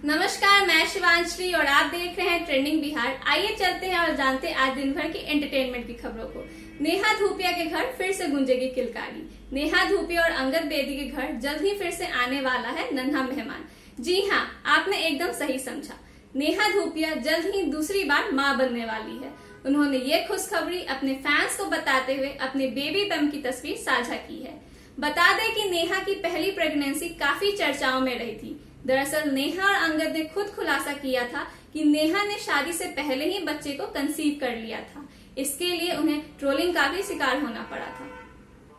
नमस्कार, मैं शिवांशली और आप देख रहे हैं ट्रेंडिंग बिहार। आइए चलते हैं और जानते हैं आज दिन भर की एंटरटेनमेंट की खबरों को। नेहा धूपिया के घर फिर से गूंजेगी किलकारी। नेहा धूपिया और अंगद बेदी के घर जल्द ही फिर से आने वाला है नन्हा मेहमान। जी हाँ, आपने एकदम सही समझा। नेहा धूपिया जल्द ही दूसरी बार माँ बनने वाली है। उन्होंने ये खुशखबरी अपने फैंस को बताते हुए अपने बेबी बम की तस्वीर साझा की है। बता दें कि नेहा की पहली प्रेगनेंसी काफी चर्चाओं में रही थी। दरअसल नेहा और अंगद ने खुद खुलासा किया था कि नेहा ने शादी से पहले ही बच्चे को कंसीव कर लिया था। इसके लिए उन्हें ट्रोलिंग का भी शिकार होना पड़ा था।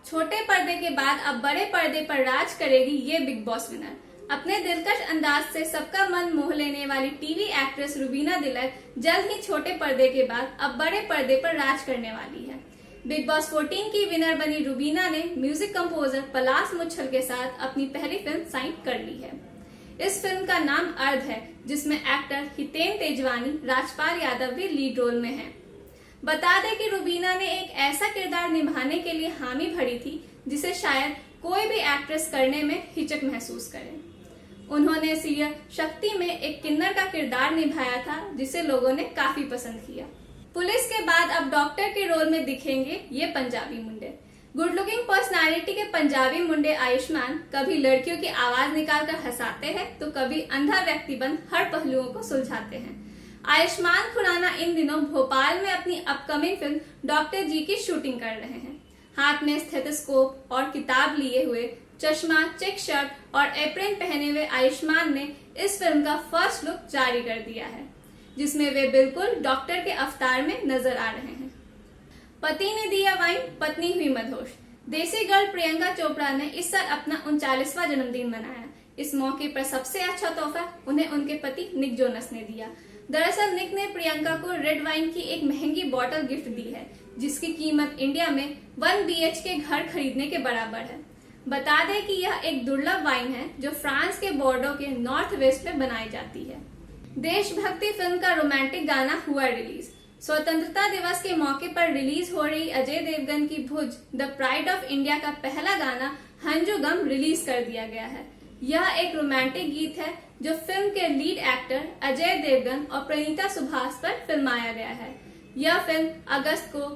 छोटे पर्दे के बाद अब बड़े पर्दे पर राज करेगी ये बिग बॉस विनर। अपने दिलकश अंदाज से सबका मन मोह लेने वाली टीवी एक्ट्रेस रुबीना दिलक जल्द ही छोटे पर्दे के बाद अब बड़े पर्दे पर राज करने वाली है। बिग बॉस 14 की विनर बनी रुबीना ने म्यूजिक कंपोजर पलाश मुच्छल के साथ अपनी पहली फिल्म साइन कर ली है। इस फिल्म का नाम अर्ध है, जिसमें एक्टर हितेन तेजवानी, राजपाल यादव भी लीड रोल में हैं। बता दें कि रुबीना ने एक ऐसा किरदार निभाने के लिए हामी भरी थी जिसे शायद कोई भी एक्ट्रेस करने में हिचक महसूस करे। उन्होंने सीरियल शक्ति में एक किन्नर का किरदार निभाया था जिसे लोगों ने काफी पसंद किया। पुलिस के बाद अब डॉक्टर के रोल में दिखेंगे ये पंजाबी मुंडे। गुड लुकिंग पर्सनालिटी के पंजाबी मुंडे आयुष्मान कभी लड़कियों की आवाज निकालकर हंसाते हैं तो कभी अंधा व्यक्ति बन हर पहलुओं को सुलझाते हैं। आयुष्मान खुराना इन दिनों भोपाल में अपनी अपकमिंग फिल्म डॉक्टर जी की शूटिंग कर रहे हैं। हाथ में स्टेथोस्कोप और किताब लिए हुए, चश्मा, चेक शर्ट और एप्रन पहने हुए आयुष्मान ने इस फिल्म का फर्स्ट लुक जारी कर दिया है, जिसमें वे बिल्कुल डॉक्टर के अवतार में नजर आ रहे हैं। पति ने दिया वाइन, पत्नी हुई मदहोश। देसी गर्ल प्रियंका चोपड़ा ने इस साल अपना 39वां जन्मदिन मनाया। इस मौके पर सबसे अच्छा तोहफा उन्हें उनके पति निक जोनस ने दिया। दरअसल निक ने प्रियंका को रेड वाइन की एक महंगी बोतल गिफ्ट दी है, जिसकी कीमत इंडिया में 1 BHK घर खरीदने के बराबर है। बता दें कि यह एक दुर्लभ वाइन है जो फ्रांस के बोर्डो के नॉर्थ वेस्ट में बनाई जाती है। देशभक्ति फिल्म का रोमांटिक गाना हुआ रिलीज। स्वतंत्रता दिवस के मौके पर रिलीज हो रही अजय देवगन की भुज द प्राइड ऑफ इंडिया का पहला गाना हंजू गम रिलीज कर दिया गया है। यह एक रोमांटिक गीत है जो फिल्म के लीड एक्टर अजय देवगन और प्रणीता सुभाष पर फिल्माया गया है। यह फिल्म अगस्त को